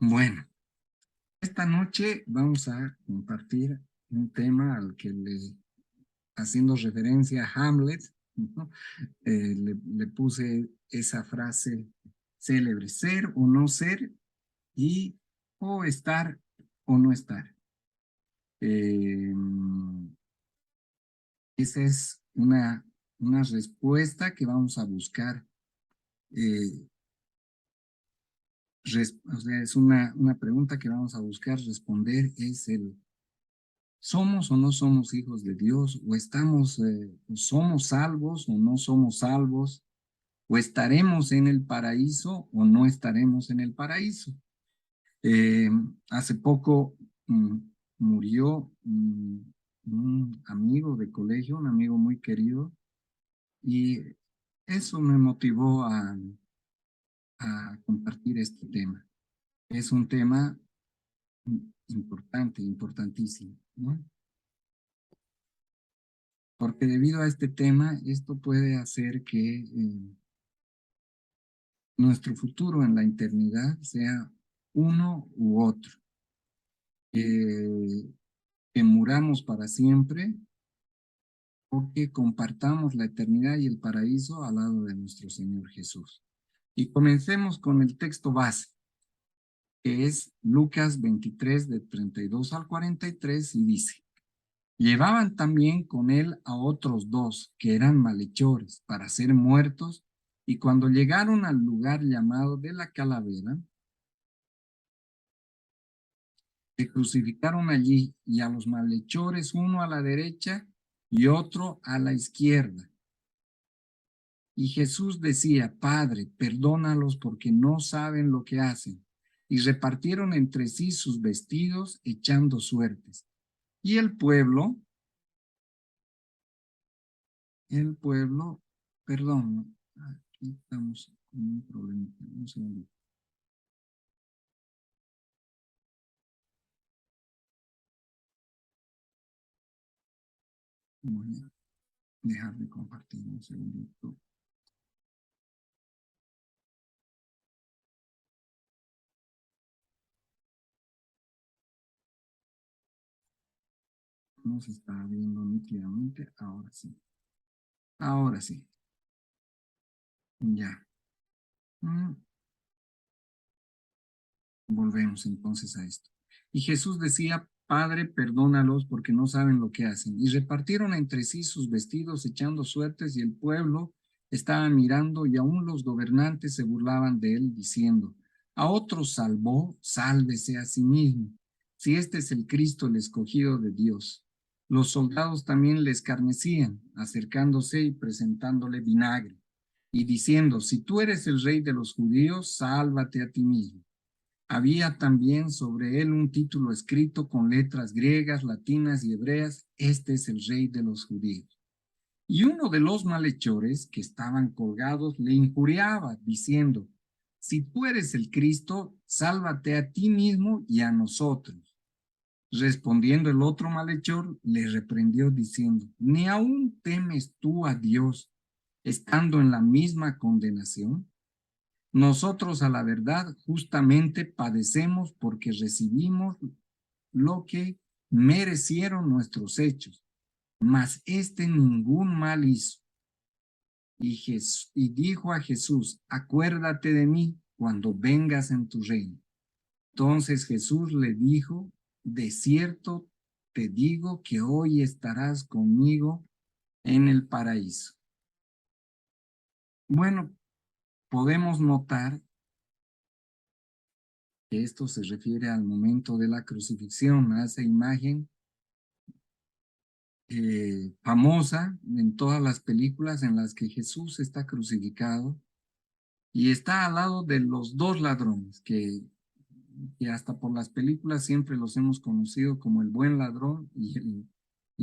Bueno, esta noche vamos a compartir un tema al que haciendo referencia a Hamlet, ¿no? Le puse esa frase célebre: ser o no ser, y o estar o no estar. Eh, Esa es una respuesta que vamos a buscar. O sea, es una pregunta que vamos a buscar responder. Es ¿somos o no somos hijos de Dios? ¿O somos salvos o no somos salvos? ¿O estaremos en el paraíso o no estaremos en el paraíso? Eh, Hace poco murió un amigo de colegio, un amigo muy querido, y eso me motivó a compartir este tema. Es un tema importante, importantísimo, ¿no? Porque debido a este tema, esto puede hacer que nuestro futuro en la eternidad sea uno u otro. Que muramos para siempre o que compartamos la eternidad y el paraíso al lado de nuestro Señor Jesús. Y comencemos con el texto base, que es Lucas 23, de 32 al 43, y dice: llevaban también con él a otros dos, que eran malhechores, para ser muertos, y cuando llegaron al lugar llamado de la Calavera, se crucificaron allí, y a los malhechores, uno a la derecha y otro a la izquierda. Y Jesús decía: Padre, perdónalos, porque no saben lo que hacen. Y repartieron entre sí sus vestidos, echando suertes. Y el pueblo, perdón, aquí estamos con un problema. Un segundo. Voy a dejar de compartir un segundito. No se está viendo nítidamente. Ahora sí. Ahora sí. Ya. Mm, Volvemos entonces a esto. Y Jesús decía: Padre, perdónalos, porque no saben lo que hacen. Y repartieron entre sí sus vestidos, echando suertes, y el pueblo estaba mirando, y aún los gobernantes se burlaban de él, diciendo: a otros salvó, sálvese a sí mismo, si este es el Cristo, el escogido de Dios. Los soldados también le escarnecían, acercándose y presentándole vinagre, y diciendo: si tú eres el rey de los judíos, sálvate a ti mismo. Había también sobre él un título escrito con letras griegas, latinas y hebreas: este es el rey de los judíos. Y uno de los malhechores que estaban colgados le injuriaba, diciendo: si tú eres el Cristo, sálvate a ti mismo y a nosotros. Respondiendo el otro malhechor, le reprendió diciendo: ¿ni aún temes tú a Dios, estando en la misma condenación? Nosotros, a la verdad, justamente padecemos, porque recibimos lo que merecieron nuestros hechos, mas este ningún mal hizo. Y dijo a Jesús: acuérdate de mí cuando vengas en tu reino. Entonces Jesús le dijo: de cierto te digo que hoy estarás conmigo en el paraíso. Bueno, podemos notar que esto se refiere al momento de la crucifixión, a esa imagen famosa en todas las películas en las que Jesús está crucificado y está al lado de los dos ladrones, que hasta por las películas siempre los hemos conocido como el buen ladrón y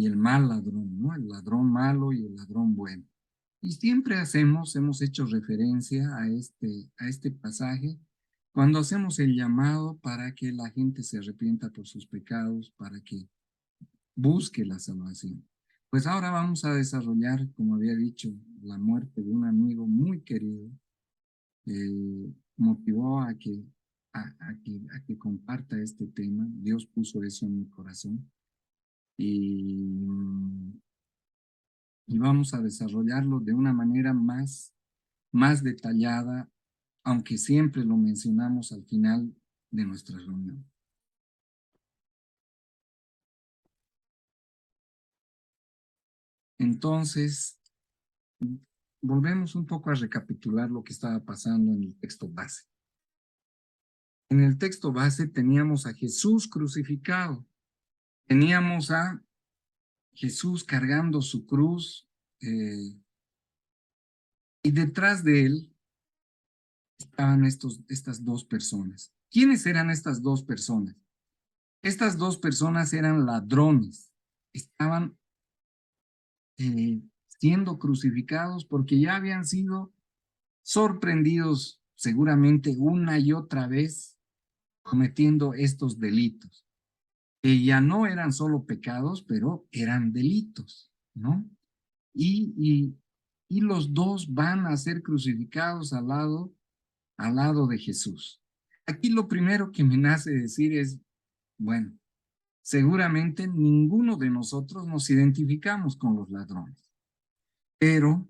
el mal ladrón, ¿no? El ladrón malo y el ladrón bueno. Y siempre hemos hecho referencia a este pasaje cuando hacemos el llamado para que la gente se arrepienta por sus pecados, para que busque la salvación. Pues ahora vamos a desarrollar, como había dicho, la muerte de un amigo muy querido. Motivó a que comparta este tema. Dios puso eso en mi corazón y, y vamos a desarrollarlo de una manera más detallada, aunque siempre lo mencionamos al final de nuestra reunión. Entonces, volvemos un poco a recapitular lo que estaba pasando en el texto base. En el texto base teníamos a Jesús crucificado, teníamos a Jesús cargando su cruz y detrás de él estaban estas dos personas. ¿Quiénes eran estas dos personas? Estas dos personas eran ladrones, estaban siendo crucificados porque ya habían sido sorprendidos seguramente una y otra vez cometiendo estos delitos, que ya no eran solo pecados, pero eran delitos, ¿no? Y los dos van a ser crucificados al lado de Jesús. Aquí lo primero que me nace decir es, bueno, seguramente ninguno de nosotros nos identificamos con los ladrones, pero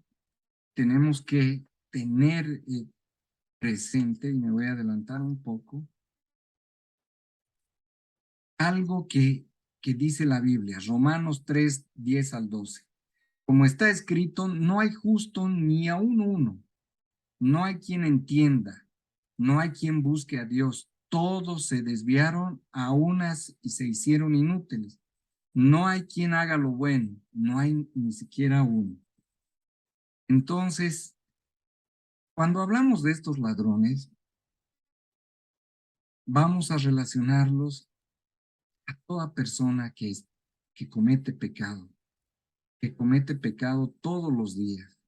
tenemos que tener presente, y me voy a adelantar un poco, algo que dice la Biblia, Romanos 3, 10 al 12. Como está escrito, no hay justo ni aún uno, no hay quien entienda, no hay quien busque a Dios. Todos se desviaron a unas y se hicieron inútiles. No hay quien haga lo bueno, no hay ni siquiera uno. Entonces, cuando hablamos de estos ladrones, vamos a relacionarlos a toda persona que comete pecado todos los días.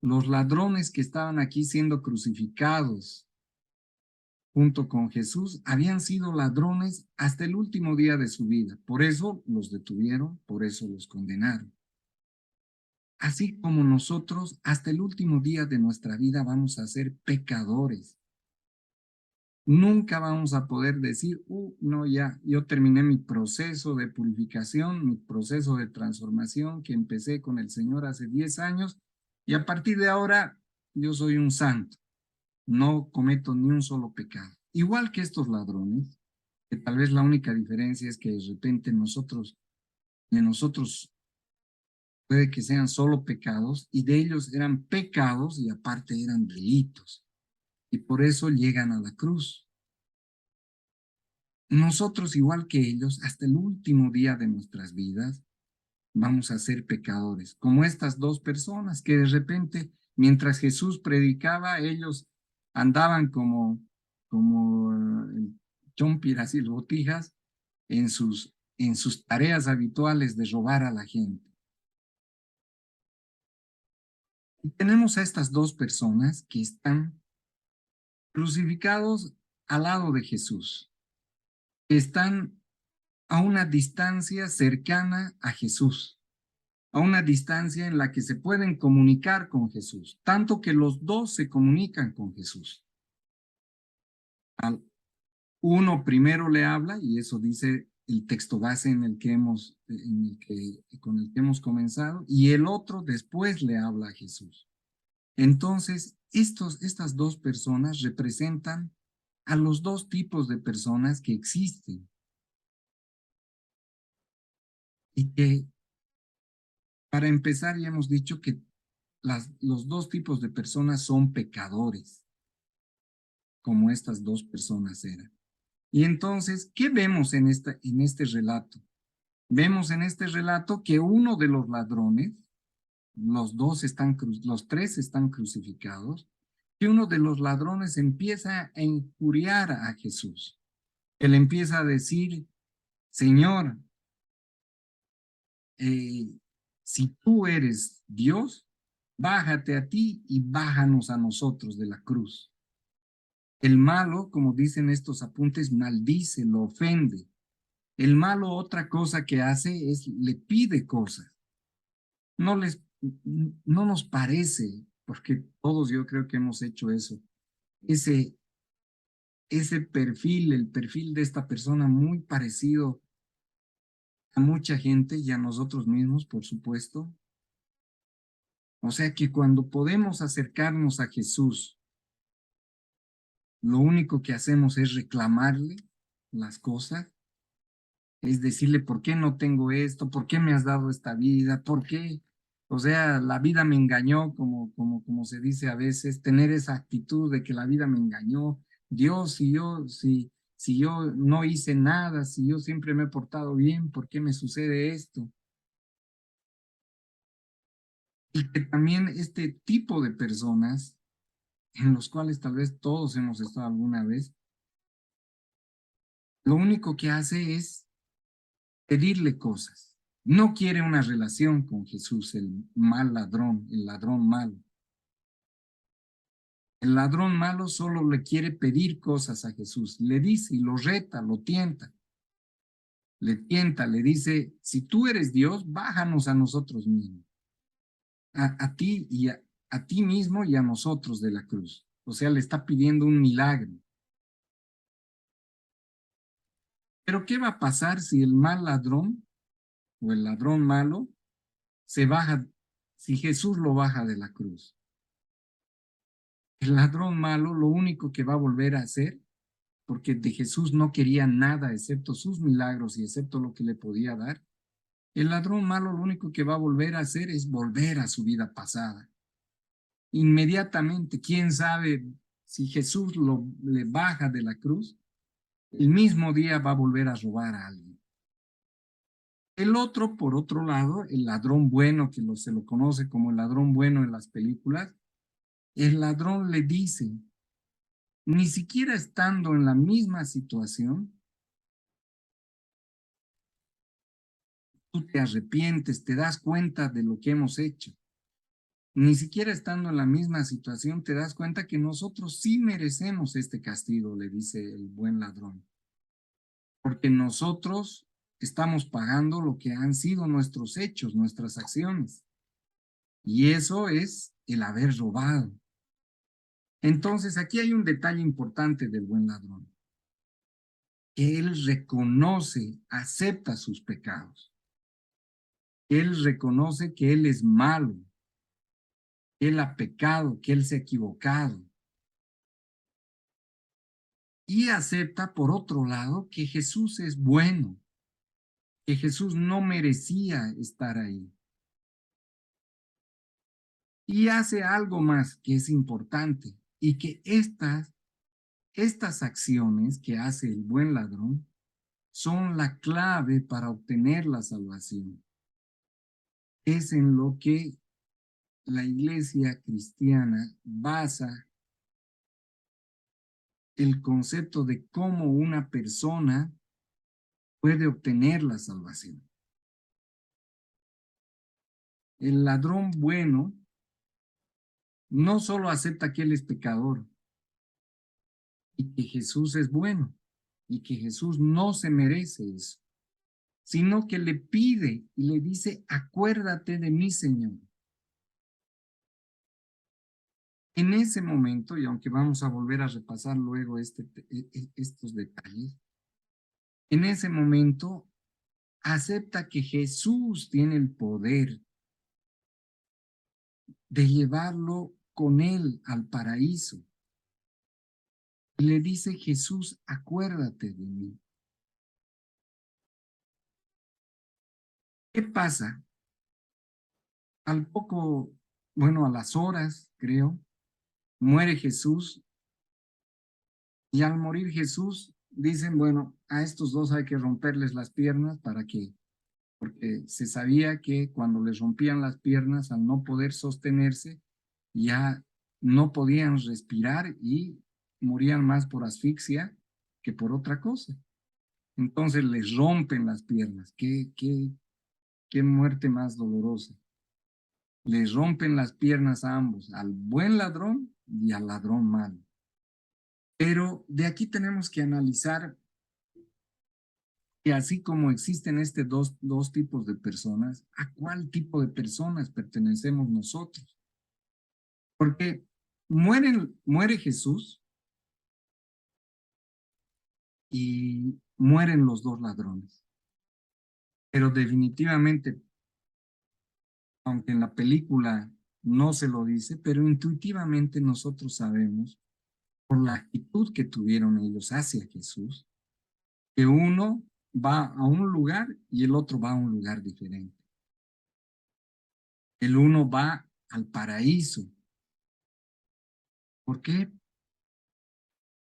Los ladrones que estaban aquí siendo crucificados junto con Jesús habían sido ladrones hasta el último día de su vida. Por eso los detuvieron, por eso los condenaron. Así como nosotros hasta el último día de nuestra vida vamos a ser pecadores. Nunca vamos a poder decir, no, ya, yo terminé mi proceso de purificación, mi proceso de transformación que empecé con el Señor hace 10 años y a partir de ahora yo soy un santo, no cometo ni un solo pecado. Igual que estos ladrones, que tal vez la única diferencia es que de repente de nosotros puede que sean solo pecados y de ellos eran pecados y aparte eran delitos y por eso llegan a la cruz. Nosotros, igual que ellos, hasta el último día de nuestras vidas, vamos a ser pecadores, como estas dos personas que de repente, mientras Jesús predicaba, ellos andaban como chompiras y botijas en sus tareas habituales de robar a la gente. Y tenemos a estas dos personas que están crucificados al lado de Jesús, que están a una distancia cercana a Jesús, a una distancia en la que se pueden comunicar con Jesús, tanto que los dos se comunican con Jesús. Uno primero le habla, y eso dice el texto base con el que hemos comenzado, y el otro después le habla a Jesús. Entonces, estas dos personas representan a los dos tipos de personas que existen y que, para empezar, ya hemos dicho que los dos tipos de personas son pecadores, como estas dos personas eran. Y entonces, ¿qué vemos en este relato? Vemos en este relato que uno de los ladrones, los tres están crucificados, que uno de los ladrones empieza a injuriar a Jesús. Él empieza a decir, Señor, si tú eres Dios, bájate a ti y bájanos a nosotros de la cruz. El malo, como dicen estos apuntes, maldice, lo ofende. El malo otra cosa que hace es le pide cosas. No nos parece, porque todos yo creo que hemos hecho eso, ese ese perfil, el perfil de esta persona muy parecido a mucha gente y a nosotros mismos, por supuesto. O sea que cuando podemos acercarnos a Jesús, lo único que hacemos es reclamarle las cosas, es decirle, ¿por qué no tengo esto? ¿Por qué me has dado esta vida? ¿Por qué? O sea, la vida me engañó, como se dice a veces, tener esa actitud de que la vida me engañó. Dios, si yo no hice nada, si yo siempre me he portado bien, ¿por qué me sucede esto? Y que también este tipo de personas, en los cuales tal vez todos hemos estado alguna vez, lo único que hace es pedirle cosas. No quiere una relación con Jesús, el mal ladrón, el ladrón malo. El ladrón malo solo le quiere pedir cosas a Jesús. Le dice y lo reta, lo tienta. Le tienta, le dice, si tú eres Dios, bájanos a nosotros mismos. A ti y a ti mismo y a nosotros de la cruz. O sea, le está pidiendo un milagro. Pero ¿qué va a pasar si el mal ladrón o el ladrón malo se baja, si Jesús lo baja de la cruz? El ladrón malo lo único que va a volver a hacer, porque de Jesús no quería nada excepto sus milagros y excepto lo que le podía dar, el ladrón malo lo único que va a volver a hacer es volver a su vida pasada. Inmediatamente, quién sabe si Jesús le baja de la cruz, el mismo día va a volver a robar a alguien. El otro, por otro lado, el ladrón bueno, que se lo conoce como el ladrón bueno en las películas, el ladrón le dice, ni siquiera estando en la misma situación, tú te arrepientes, te das cuenta de lo que hemos hecho. Ni siquiera estando en la misma situación te das cuenta que nosotros sí merecemos este castigo, le dice el buen ladrón. Porque nosotros estamos pagando lo que han sido nuestros hechos, nuestras acciones. Y eso es el haber robado. Entonces aquí hay un detalle importante del buen ladrón. Que él reconoce, acepta sus pecados. Él reconoce que él es malo, que él ha pecado, que él se ha equivocado. Y acepta, por otro lado, que Jesús es bueno, que Jesús no merecía estar ahí. Y hace algo más que es importante, y que estas acciones que hace el buen ladrón son la clave para obtener la salvación. Es en lo que la iglesia cristiana basa el concepto de cómo una persona puede obtener la salvación. El ladrón bueno no solo acepta que él es pecador y que Jesús es bueno y que Jesús no se merece eso, sino que le pide y le dice, acuérdate de mí, Señor. En ese momento, y aunque vamos a volver a repasar luego estos detalles, en ese momento acepta que Jesús tiene el poder de llevarlo con él al paraíso. Y le dice, Jesús, acuérdate de mí. ¿Qué pasa? Al poco, bueno, a las horas, creo, muere Jesús y al morir Jesús dicen, bueno, a estos dos hay que romperles las piernas porque se sabía que cuando les rompían las piernas, al no poder sostenerse, ya no podían respirar y morían más por asfixia que por otra cosa. Entonces les rompen las piernas. Qué muerte más dolorosa. Les rompen las piernas a ambos, al buen ladrón y al ladrón malo. Pero de aquí tenemos que analizar que así como existen dos tipos de personas, ¿a cuál tipo de personas pertenecemos nosotros? Porque muere Jesús y mueren los dos ladrones. Pero definitivamente, aunque en la película no se lo dice, pero intuitivamente nosotros sabemos, por la actitud que tuvieron ellos hacia Jesús, que uno va a un lugar y el otro va a un lugar diferente. El uno va al paraíso. ¿Por qué?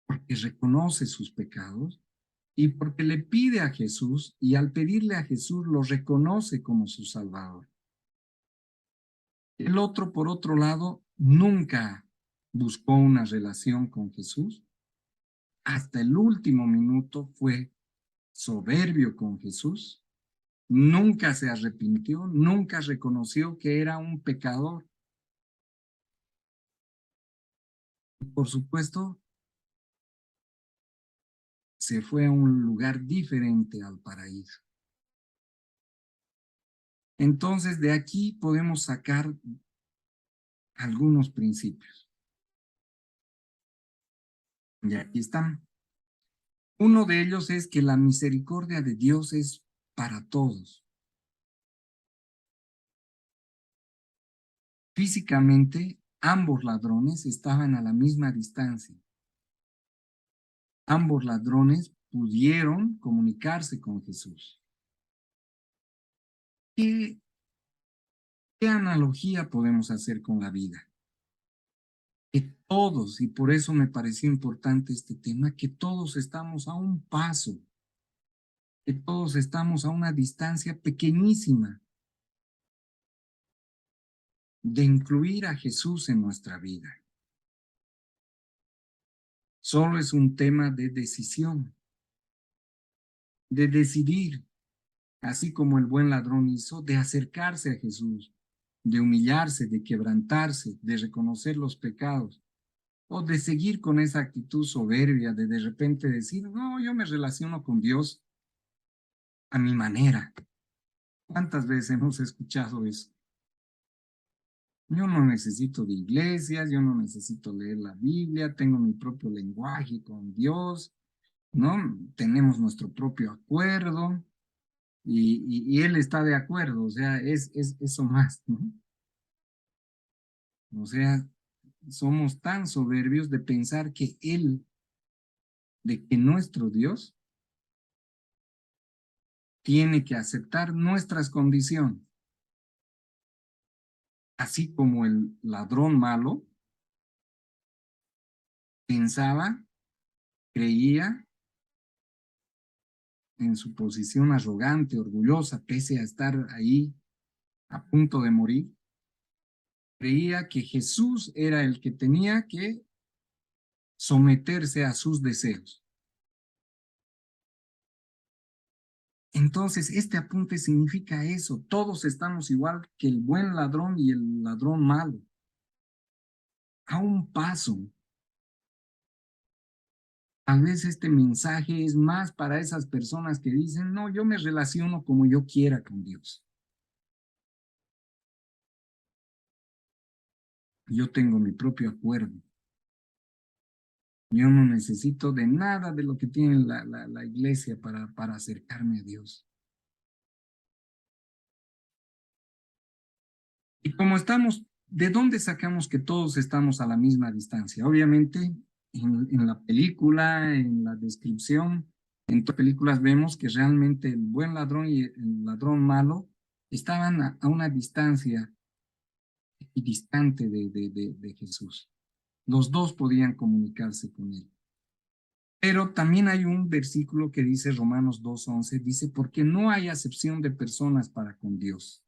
Porque reconoce sus pecados y porque le pide a Jesús, y al pedirle a Jesús lo reconoce como su Salvador. El otro, por otro lado, nunca buscó una relación con Jesús. Hasta el último minuto fue soberbio con Jesús. Nunca se arrepintió, nunca reconoció que era un pecador. Por supuesto, se fue a un lugar diferente al paraíso. Entonces, de aquí podemos sacar algunos principios. Y aquí están. Uno de ellos es que la misericordia de Dios es para todos. Físicamente, ambos ladrones estaban a la misma distancia. Ambos ladrones pudieron comunicarse con Jesús. ¿Qué analogía podemos hacer con la vida? Que todos, y por eso me pareció importante este tema, que todos estamos a un paso, que todos estamos a una distancia pequeñísima de incluir a Jesús en nuestra vida. Solo es un tema de decisión, de decidir, así como el buen ladrón hizo, de acercarse a Jesús, de humillarse, de quebrantarse, de reconocer los pecados, o de seguir con esa actitud soberbia de repente decir, no, yo me relaciono con Dios a mi manera. ¿Cuántas veces hemos escuchado eso? Yo no necesito de iglesias, yo no necesito leer la Biblia, tengo mi propio lenguaje con Dios, ¿no? Tenemos nuestro propio acuerdo y Él está de acuerdo, o sea, es eso más, ¿no? O sea, somos tan soberbios de pensar que Él, de que nuestro Dios tiene que aceptar nuestras condiciones, así como el ladrón malo pensaba, creía en su posición arrogante, orgullosa, pese a estar ahí a punto de morir, creía que Jesús era el que tenía que someterse a sus deseos. Entonces, este apunte significa eso. Todos estamos igual que el buen ladrón y el ladrón malo. A un paso. Tal vez este mensaje es más para esas personas que dicen, no, yo me relaciono como yo quiera con Dios. Yo tengo mi propio acuerdo. Yo no necesito de nada de lo que tiene la iglesia para acercarme a Dios. Y como estamos, ¿de dónde sacamos que todos estamos a la misma distancia? Obviamente, en la película, en la descripción, en todas las películas vemos que realmente el buen ladrón y el ladrón malo estaban a una distancia distante de Jesús. Los dos podían comunicarse con él. Pero también hay un versículo que dice, Romanos 2:11, dice, porque no hay acepción de personas para con Dios.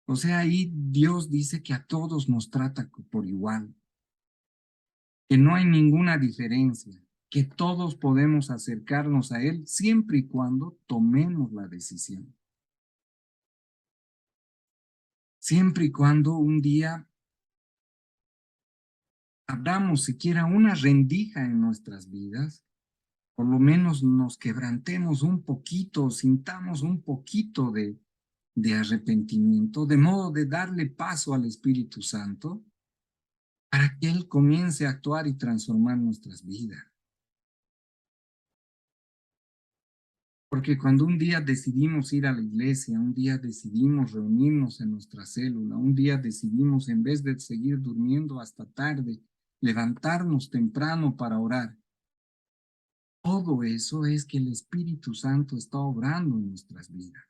O sea, ahí Dios dice que a todos nos trata por igual, que no hay ninguna diferencia, que todos podemos acercarnos a Él siempre y cuando tomemos la decisión. Siempre y cuando un día abramos siquiera una rendija en nuestras vidas, por lo menos nos quebrantemos un poquito, sintamos un poquito de arrepentimiento, de modo de darle paso al Espíritu Santo para que Él comience a actuar y transformar nuestras vidas. Porque cuando un día decidimos ir a la iglesia, un día decidimos reunirnos en nuestra célula, un día decidimos, en vez de seguir durmiendo hasta tarde, levantarnos temprano para orar, todo eso es que el Espíritu Santo está obrando en nuestras vidas.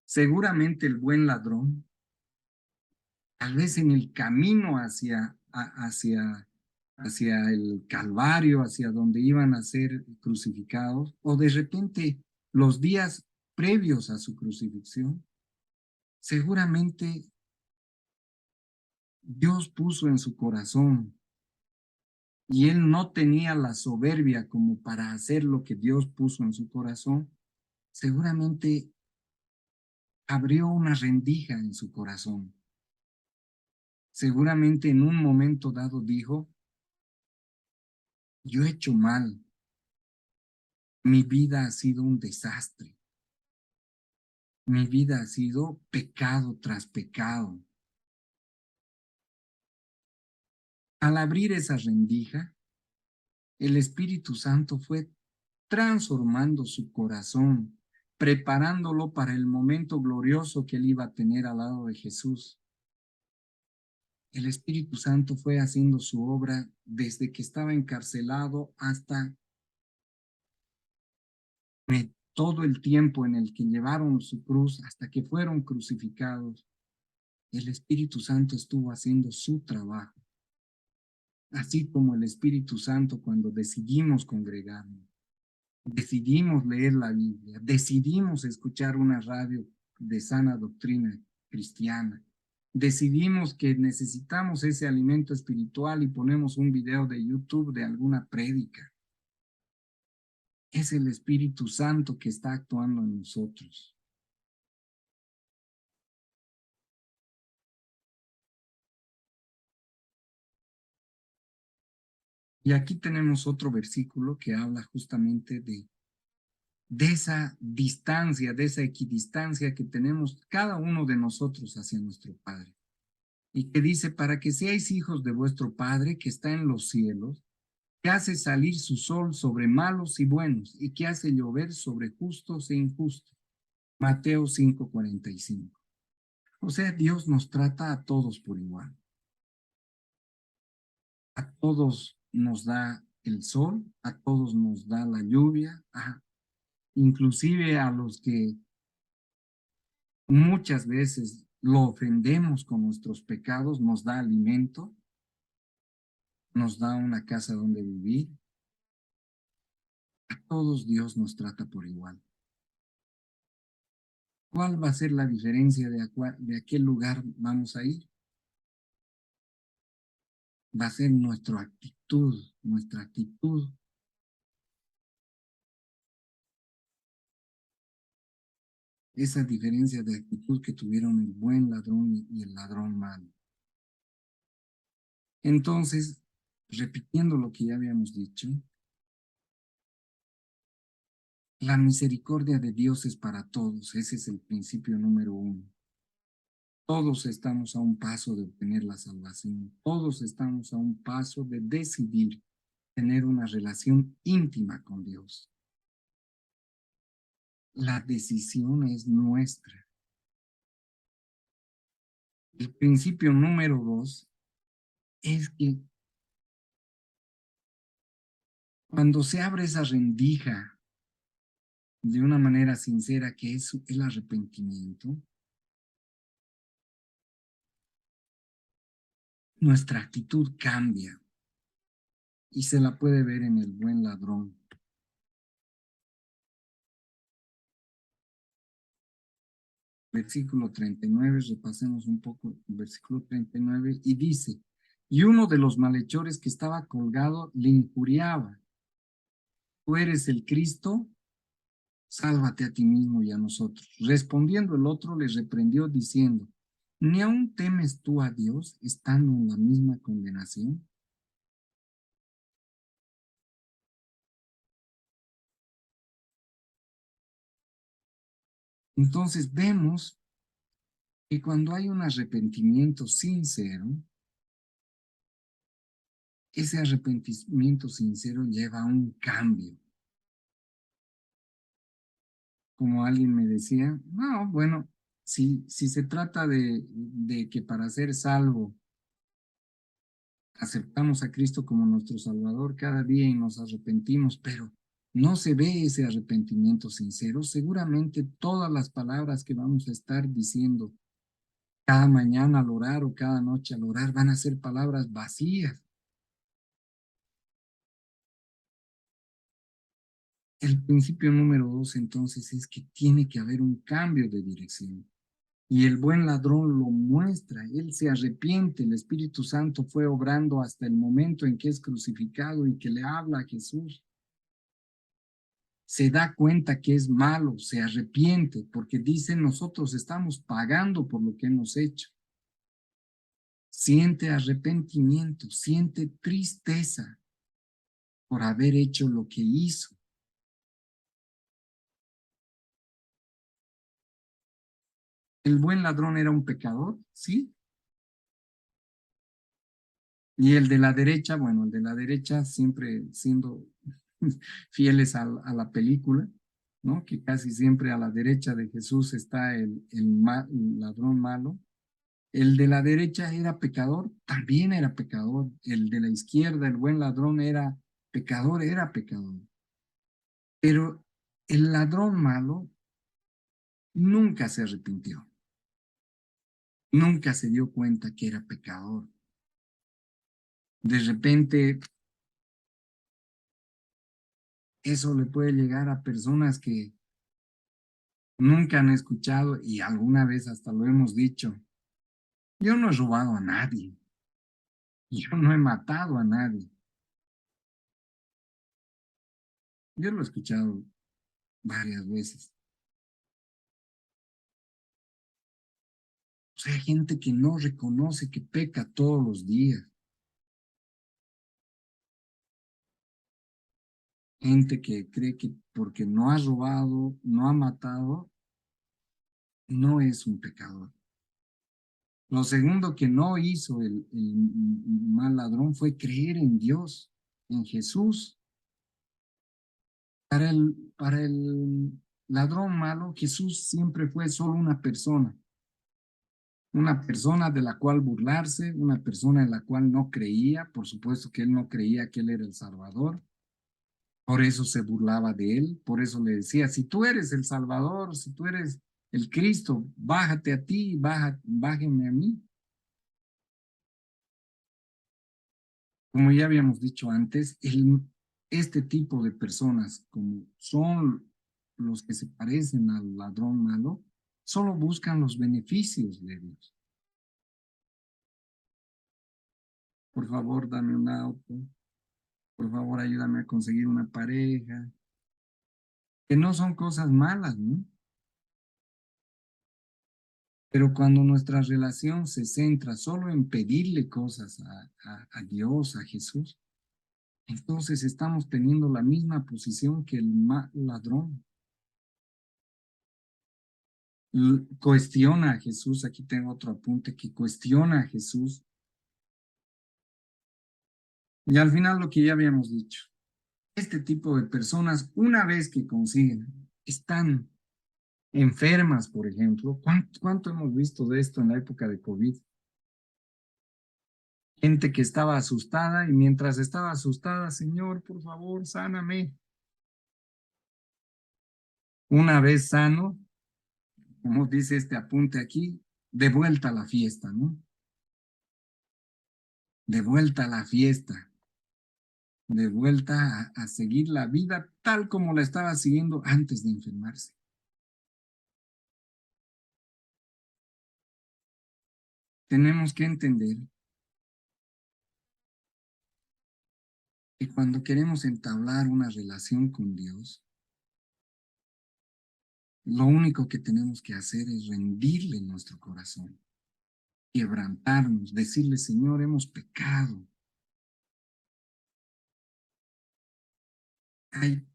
Seguramente el buen ladrón, tal vez en el camino hacia el Calvario, hacia donde iban a ser crucificados, o de repente los días previos a su crucifixión, seguramente Dios puso en su corazón y él no tenía la soberbia como para hacer lo que Dios puso en su corazón, seguramente abrió una rendija en su corazón. Seguramente en un momento dado dijo, yo he hecho mal, mi vida ha sido un desastre, mi vida ha sido pecado tras pecado. Al abrir esa rendija, el Espíritu Santo fue transformando su corazón, preparándolo para el momento glorioso que él iba a tener al lado de Jesús. El Espíritu Santo fue haciendo su obra desde que estaba encarcelado hasta todo el tiempo en el que llevaron su cruz, hasta que fueron crucificados. El Espíritu Santo estuvo haciendo su trabajo, así como el Espíritu Santo cuando decidimos congregarnos. Decidimos leer la Biblia, decidimos escuchar una radio de sana doctrina cristiana, decidimos que necesitamos ese alimento espiritual y ponemos un video de YouTube de alguna prédica. Es el Espíritu Santo que está actuando en nosotros. Y aquí tenemos otro versículo que habla justamente de esa distancia, de esa equidistancia que tenemos cada uno de nosotros hacia nuestro Padre. Y que dice, para que seáis hijos de vuestro Padre que está en los cielos, que hace salir su sol sobre malos y buenos, y que hace llover sobre justos e injustos. Mateo 5:45. O sea, Dios nos trata a todos por igual. A todos nos da el sol, a todos nos da la lluvia, inclusive a los que muchas veces lo ofendemos con nuestros pecados, nos da alimento, nos da una casa donde vivir. A todos Dios nos trata por igual. ¿Cuál va a ser la diferencia de a qué lugar vamos a ir? Va a ser nuestra actitud. Esa diferencia de actitud que tuvieron el buen ladrón y el ladrón malo. Entonces, repitiendo lo que ya habíamos dicho, la misericordia de Dios es para todos. Ese es el principio número 1. Todos estamos a un paso de obtener la salvación. Todos estamos a un paso de decidir tener una relación íntima con Dios. La decisión es nuestra. El principio número 2 es que cuando se abre esa rendija de una manera sincera, que es el arrepentimiento, nuestra actitud cambia y se la puede ver en el buen ladrón. Versículo 39, repasemos un poco el versículo 39 y dice, y uno de los malhechores que estaba colgado le injuriaba, tú eres el Cristo, sálvate a ti mismo y a nosotros. Respondiendo el otro le reprendió diciendo, ¿ni aún temes tú a Dios estando en la misma condenación? Entonces vemos que cuando hay un arrepentimiento sincero, ese arrepentimiento sincero lleva a un cambio. como alguien me decía, no, bueno, si se trata de que para ser salvo aceptamos a Cristo como nuestro Salvador cada día y nos arrepentimos, pero no se ve ese arrepentimiento sincero, seguramente todas las palabras que vamos a estar diciendo cada mañana al orar o cada noche al orar van a ser palabras vacías. El principio número 2 entonces es que tiene que haber un cambio de dirección. Y el buen ladrón lo muestra, él se arrepiente, el Espíritu Santo fue obrando hasta el momento en que es crucificado y que le habla a Jesús. Se da cuenta que es malo, se arrepiente, porque dice nosotros estamos pagando por lo que hemos hecho. Siente arrepentimiento, siente tristeza por haber hecho lo que hizo. El buen ladrón era un pecador, ¿sí? Y el de la derecha, bueno, el de la derecha siempre siendo fieles a la película, ¿no? Que casi siempre a la derecha de Jesús está el ladrón malo. El de la derecha era pecador, también era pecador. El de la izquierda, el buen ladrón, era pecador. Pero el ladrón malo nunca se arrepintió, nunca se dio cuenta que era pecador. De repente, eso le puede llegar a personas que nunca han escuchado y alguna vez hasta lo hemos dicho. Yo no he robado a nadie, yo no he matado a nadie. Yo lo he escuchado varias veces. O sea, hay gente que no reconoce que peca todos los días. Gente que cree que porque no ha robado, no ha matado, no es un pecador. Lo segundo que no hizo el mal ladrón fue creer en Dios, en Jesús. Para el ladrón malo, Jesús siempre fue solo una persona de la cual burlarse, una persona en la cual no creía, por supuesto que él no creía que él era el Salvador, por eso se burlaba de él, por eso le decía, si tú eres el Salvador, si tú eres el Cristo, bájate a ti, bájeme a mí. Como ya habíamos dicho antes, este tipo de personas, como son los que se parecen al ladrón malo, solo buscan los beneficios de Dios. Por favor, dame un auto. Por favor, ayúdame a conseguir una pareja. Que no son cosas malas, ¿no? Pero cuando nuestra relación se centra solo en pedirle cosas a Dios, a Jesús, entonces estamos teniendo la misma posición que el ladrón. Cuestiona a Jesús, aquí tengo otro apunte, que cuestiona a Jesús. Y al final lo que ya habíamos dicho, este tipo de personas, una vez que consiguen, están enfermas, por ejemplo. ¿Cuánto hemos visto de esto en la época de COVID? Gente que estaba asustada y mientras estaba asustada, Señor, por favor, sáname. Una vez sano, como dice este apunte aquí, de vuelta a la fiesta, ¿no? De vuelta a la fiesta, de vuelta a seguir la vida tal como la estaba siguiendo antes de enfermarse. Tenemos que entender que cuando queremos entablar una relación con Dios, lo único que tenemos que hacer es rendirle nuestro corazón, quebrantarnos, decirle, Señor, hemos pecado. Ay,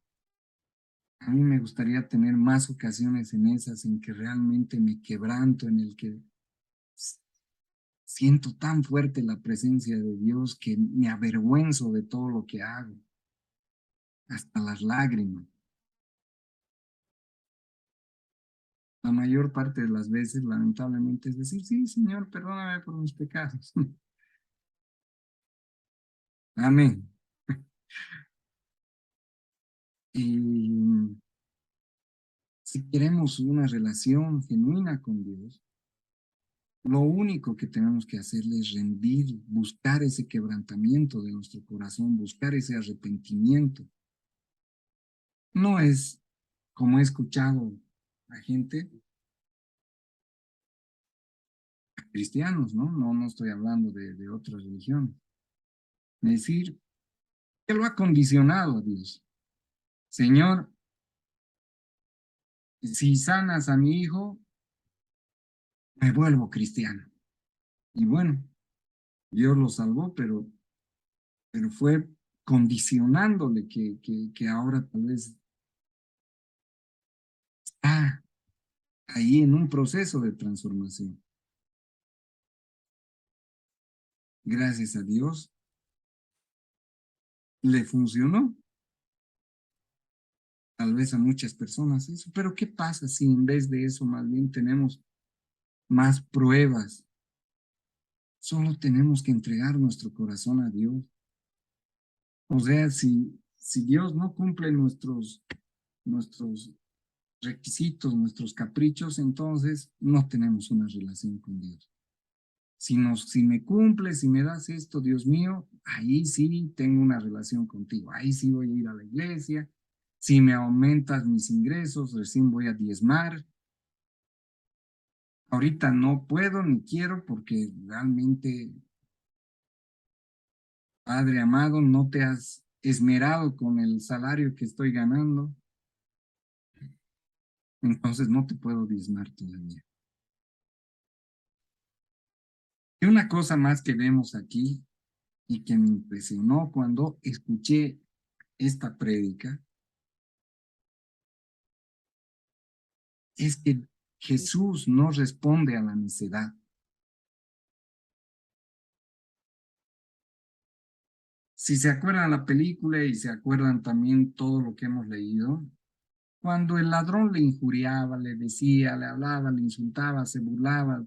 a mí me gustaría tener más ocasiones en esas en que realmente me quebranto, en el que siento tan fuerte la presencia de Dios que me avergüenzo de todo lo que hago, hasta las lágrimas. La mayor parte de las veces, lamentablemente, es decir, sí, Señor, perdóname por mis pecados. Amén. Y si queremos una relación genuina con Dios, lo único que tenemos que hacerle es rendir, buscar ese quebrantamiento de nuestro corazón, buscar ese arrepentimiento. No es como he escuchado a gente, cristianos, ¿no? No estoy hablando de otras religiones. Decir que lo ha condicionado a Dios. Señor, si sanas a mi hijo, me vuelvo cristiano. Y bueno, Dios lo salvó, pero fue condicionándole que ahora tal vez está ahí en un proceso de transformación. Gracias a Dios, le funcionó, tal vez a muchas personas eso, pero ¿qué pasa si en vez de eso más bien tenemos más pruebas? Solo tenemos que entregar nuestro corazón a Dios. O sea, si Dios no cumple nuestros requisitos, nuestros caprichos, entonces no tenemos una relación con Dios. Si me cumples, si me das esto, Dios mío, ahí sí tengo una relación contigo, ahí sí voy a ir a la iglesia, si me aumentas mis ingresos, recién voy a diezmar. Ahorita no puedo ni quiero porque realmente, Padre amado, no te has esmerado con el salario que estoy ganando, entonces no te puedo diezmar todavía. Y una cosa más que vemos aquí y que me impresionó cuando escuché esta prédica es que Jesús no responde a la necedad. Si se acuerdan la película y se acuerdan también todo lo que hemos leído, cuando el ladrón le injuriaba, le decía, le hablaba, le insultaba, se burlaba,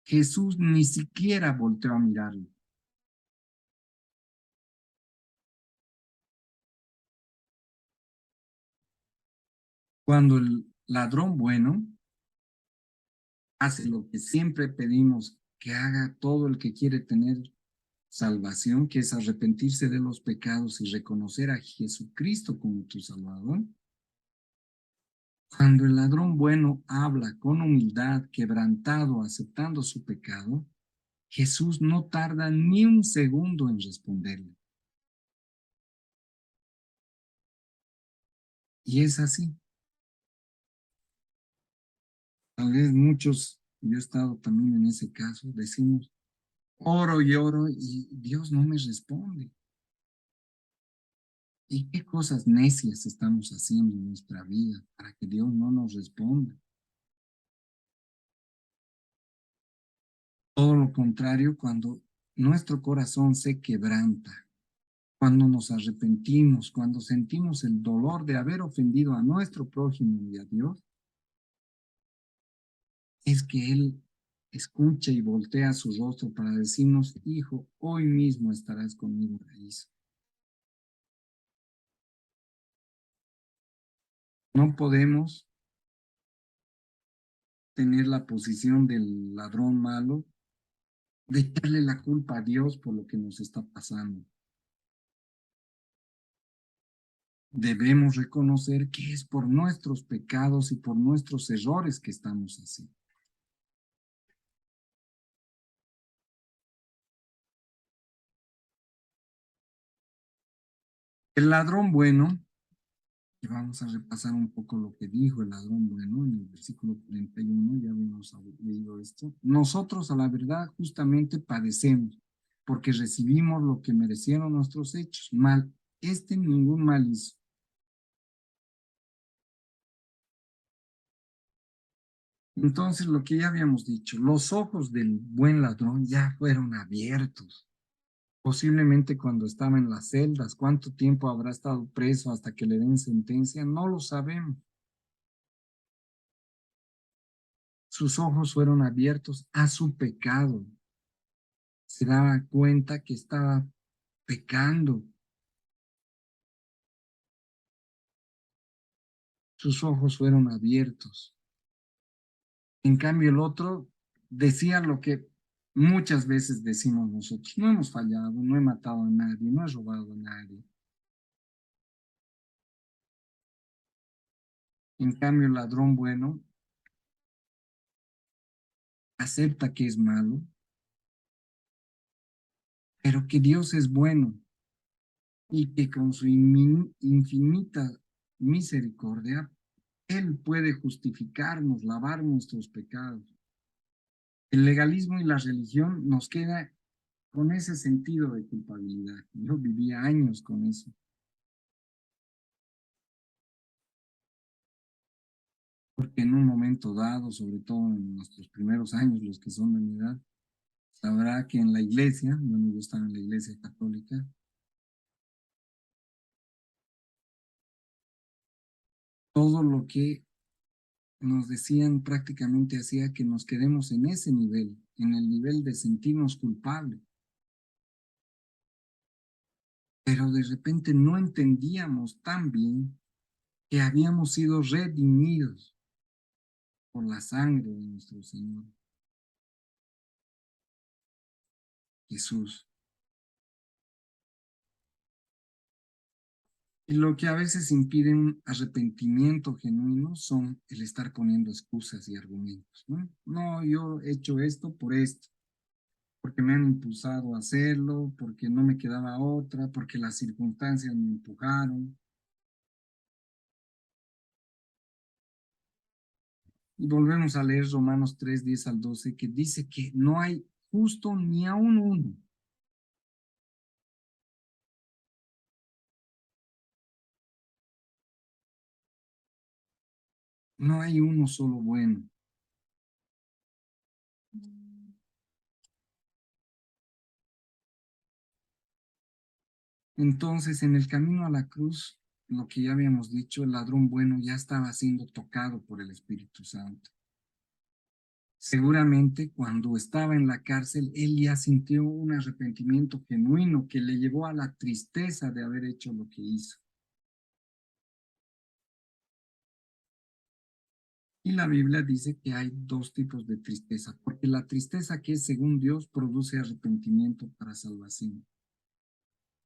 Jesús ni siquiera volteó a mirarlo. Cuando el ladrón bueno hace lo que siempre pedimos que haga todo el que quiere tener salvación, que es arrepentirse de los pecados y reconocer a Jesucristo como tu Salvador. Cuando el ladrón bueno habla con humildad, quebrantado, aceptando su pecado, Jesús no tarda ni un segundo en responderle. Y es así. Tal vez muchos, yo he estado también en ese caso, decimos, oro y Dios no me responde. ¿Y qué cosas necias estamos haciendo en nuestra vida para que Dios no nos responda? Todo lo contrario, cuando nuestro corazón se quebranta, cuando nos arrepentimos, cuando sentimos el dolor de haber ofendido a nuestro prójimo y a Dios, es que Él escucha y voltea su rostro para decirnos, hijo, hoy mismo estarás conmigo en el paraíso. No podemos tener la posición del ladrón malo de echarle la culpa a Dios por lo que nos está pasando. Debemos reconocer que es por nuestros pecados y por nuestros errores que estamos así. El ladrón bueno, y vamos a repasar un poco lo que dijo el ladrón bueno en el versículo 41, ya habíamos leído esto. Nosotros a la verdad justamente padecemos, porque recibimos lo que merecieron nuestros hechos. Mal, ningún mal hizo. Entonces, lo que ya habíamos dicho, los ojos del buen ladrón ya fueron abiertos. Posiblemente cuando estaba en las celdas, ¿cuánto tiempo habrá estado preso hasta que le den sentencia? No lo sabemos. sus ojos fueron abiertos a su pecado. Se daba cuenta que estaba pecando. Sus ojos fueron abiertos. En cambio, el otro decía lo que muchas veces decimos nosotros: no hemos fallado, no he matado a nadie, no he robado a nadie. En cambio, el ladrón bueno acepta que es malo, pero que Dios es bueno y que con su infinita misericordia, Él puede justificarnos, lavar nuestros pecados. El legalismo y la religión nos queda con ese sentido de culpabilidad. Yo viví años con eso, porque en un momento dado, sobre todo en nuestros primeros años, los que son de mi edad, sabrá que en la iglesia, bueno, yo estaba en la iglesia católica, todo lo que nos decían prácticamente hacía que nos quedemos en ese nivel, en el nivel de sentirnos culpables. Pero de repente no entendíamos tan bien que habíamos sido redimidos por la sangre de nuestro Señor Jesús. Y lo que a veces impide un arrepentimiento genuino son el estar poniendo excusas y argumentos, ¿no? No, yo he hecho esto por esto, porque me han impulsado a hacerlo, porque no me quedaba otra, porque las circunstancias me empujaron. Y volvemos a leer Romanos 3, 10 al 12, que dice que no hay justo ni aun uno. No hay uno solo bueno. Entonces, en el camino a la cruz, lo que ya habíamos dicho, el ladrón bueno ya estaba siendo tocado por el Espíritu Santo. Seguramente cuando estaba en la cárcel, él ya sintió un arrepentimiento genuino que le llevó a la tristeza de haber hecho lo que hizo. Y la Biblia dice que hay dos tipos de tristeza, porque la tristeza que es según Dios produce arrepentimiento para salvación,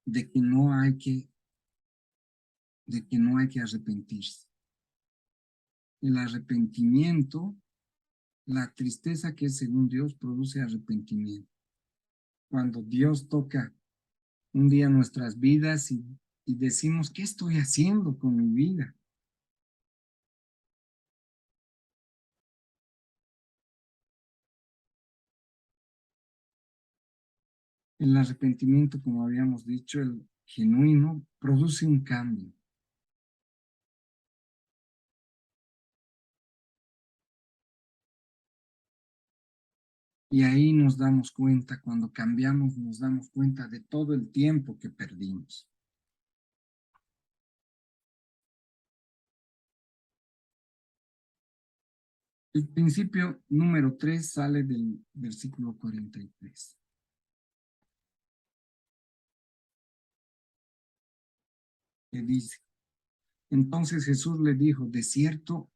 de que no hay que, de que no hay que arrepentirse. El arrepentimiento, la tristeza que es según Dios produce arrepentimiento. Cuando Dios toca un día nuestras vidas y decimos: ¿qué estoy haciendo con mi vida? El arrepentimiento, como habíamos dicho, el genuino, produce un cambio. Y ahí nos damos cuenta, cuando cambiamos, nos damos cuenta de todo el tiempo que perdimos. El principio número 3 sale del versículo 43. Que dice: entonces Jesús le dijo: de cierto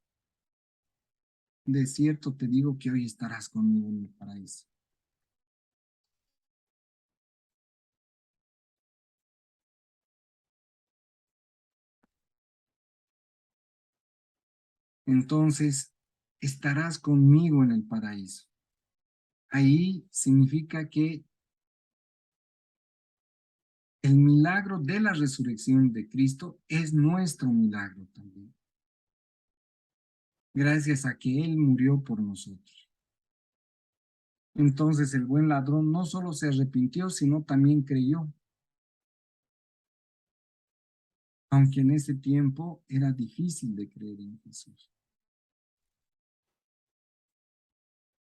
te digo que hoy estarás conmigo en el paraíso. Entonces estarás conmigo en el paraíso. Ahí significa que el milagro de la resurrección de Cristo es nuestro milagro también, gracias a que Él murió por nosotros. Entonces el buen ladrón no solo se arrepintió, sino también creyó, aunque en ese tiempo era difícil de creer en Jesús.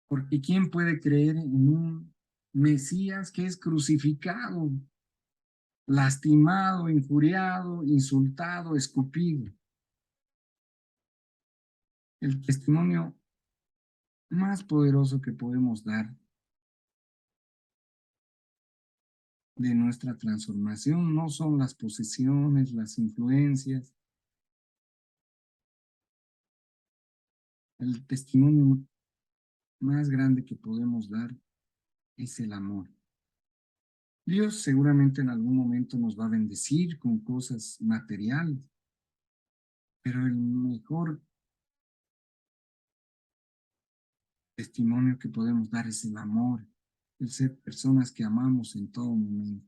Porque ¿quién puede creer en un Mesías que es crucificado, lastimado, injuriado, insultado, escupido? El testimonio más poderoso que podemos dar de nuestra transformación no son las posesiones, las influencias. El testimonio más grande que podemos dar es el amor. Dios seguramente en algún momento nos va a bendecir con cosas materiales, pero el mejor testimonio que podemos dar es el amor, el ser personas que amamos en todo momento.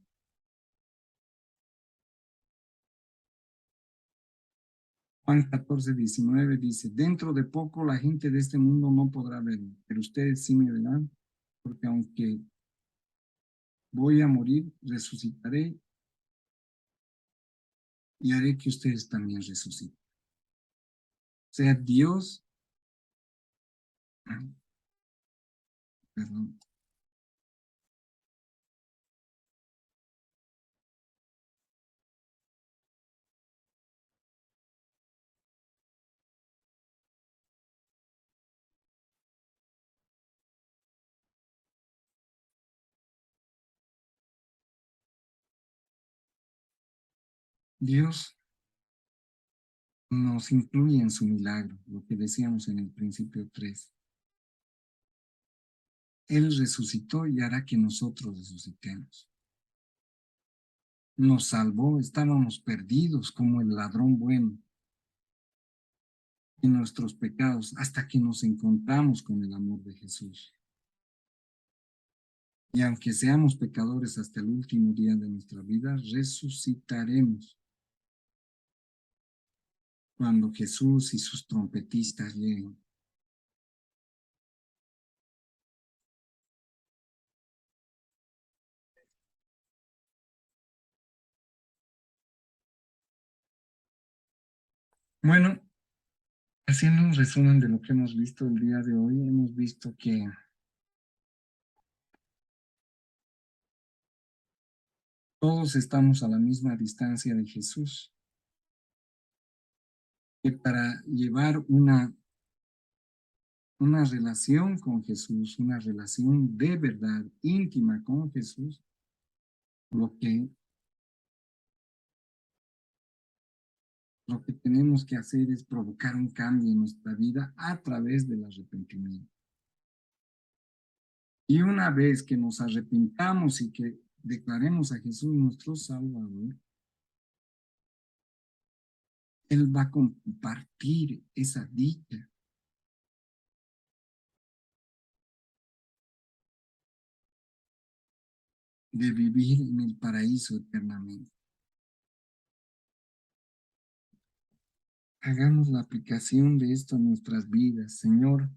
Juan 14:19 dice, dentro de poco la gente de este mundo no podrá verme, pero ustedes sí me verán, porque aunque voy a morir, resucitaré y haré que ustedes también resuciten. O sea, Dios, perdón, Dios nos incluye en su milagro, lo que decíamos en el principio 3. Él resucitó y hará que nosotros resucitemos. Nos salvó, estábamos perdidos como el ladrón bueno en nuestros pecados hasta que nos encontramos con el amor de Jesús. Y aunque seamos pecadores hasta el último día de nuestra vida, resucitaremos cuando Jesús y sus trompetistas lleguen. Bueno, haciendo un resumen de lo que hemos visto el día de hoy, hemos visto que todos estamos a la misma distancia de Jesús, que para llevar una relación con Jesús, una relación de verdad íntima con Jesús, lo que, lo que tenemos que hacer es provocar un cambio en nuestra vida a través del arrepentimiento. Y una vez que nos arrepintamos y que declaremos a Jesús nuestro Salvador, Él va a compartir esa dicha de vivir en el paraíso eternamente. Hagamos la aplicación de esto en nuestras vidas. Señor,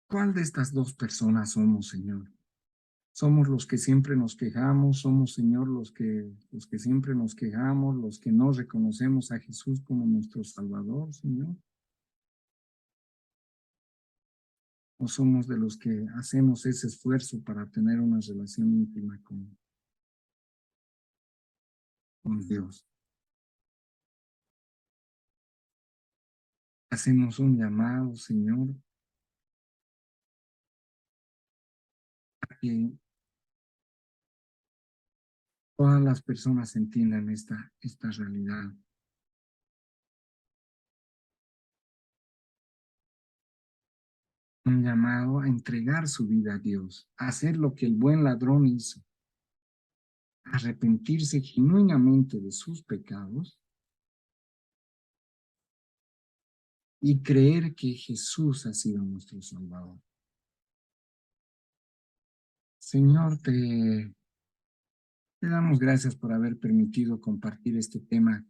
¿cuál de estas dos personas somos, Señor? Somos los que siempre nos quejamos, somos, Señor, los que siempre nos quejamos, los que no reconocemos a Jesús como nuestro Salvador, Señor. O somos de los que hacemos ese esfuerzo para tener una relación íntima con Dios. Hacemos un llamado, Señor, a que todas las personas entiendan esta realidad. Un llamado a entregar su vida a Dios, a hacer lo que el buen ladrón hizo, a arrepentirse genuinamente de sus pecados y creer que Jesús ha sido nuestro Salvador. Señor, te damos gracias por haber permitido compartir este tema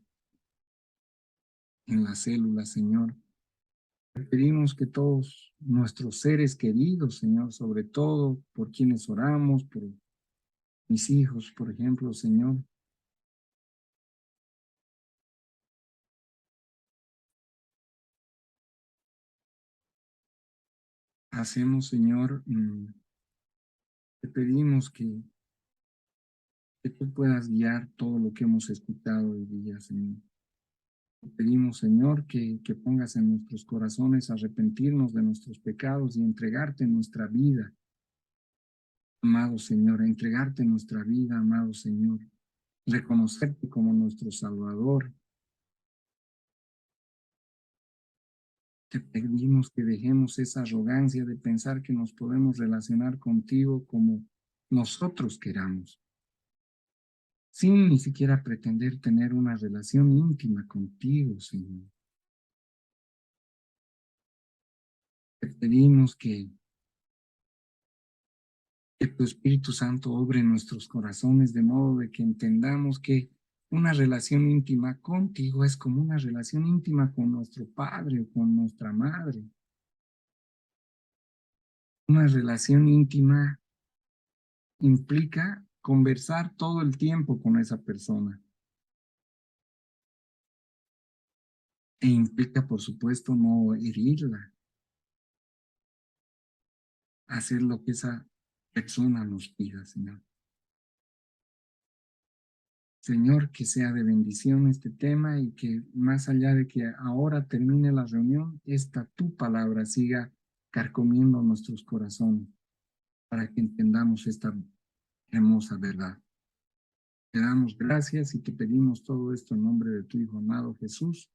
en la célula, Señor. Te pedimos que todos nuestros seres queridos, Señor, sobre todo por quienes oramos, por mis hijos, por ejemplo, Señor, hacemos, Señor, te pedimos que tú puedas guiar todo lo que hemos escuchado hoy día, Señor. Te pedimos, Señor, que pongas en nuestros corazones arrepentirnos de nuestros pecados y entregarte nuestra vida, amado Señor, entregarte nuestra vida, amado Señor, reconocerte como nuestro Salvador. Te pedimos que dejemos esa arrogancia de pensar que nos podemos relacionar contigo como nosotros queramos, sin ni siquiera pretender tener una relación íntima contigo, Señor. Te pedimos que tu Espíritu Santo obre en nuestros corazones de modo de que entendamos que una relación íntima contigo es como una relación íntima con nuestro padre o con nuestra madre. Una relación íntima implica conversar todo el tiempo con esa persona e implica, por supuesto, no herirla, hacer lo que esa persona nos pida, Señor. Señor, que sea de bendición este tema y que más allá de que ahora termine la reunión, esta tu palabra siga carcomiendo nuestros corazones para que entendamos esta hermosa verdad. Te damos gracias y te pedimos todo esto en nombre de tu Hijo amado Jesús.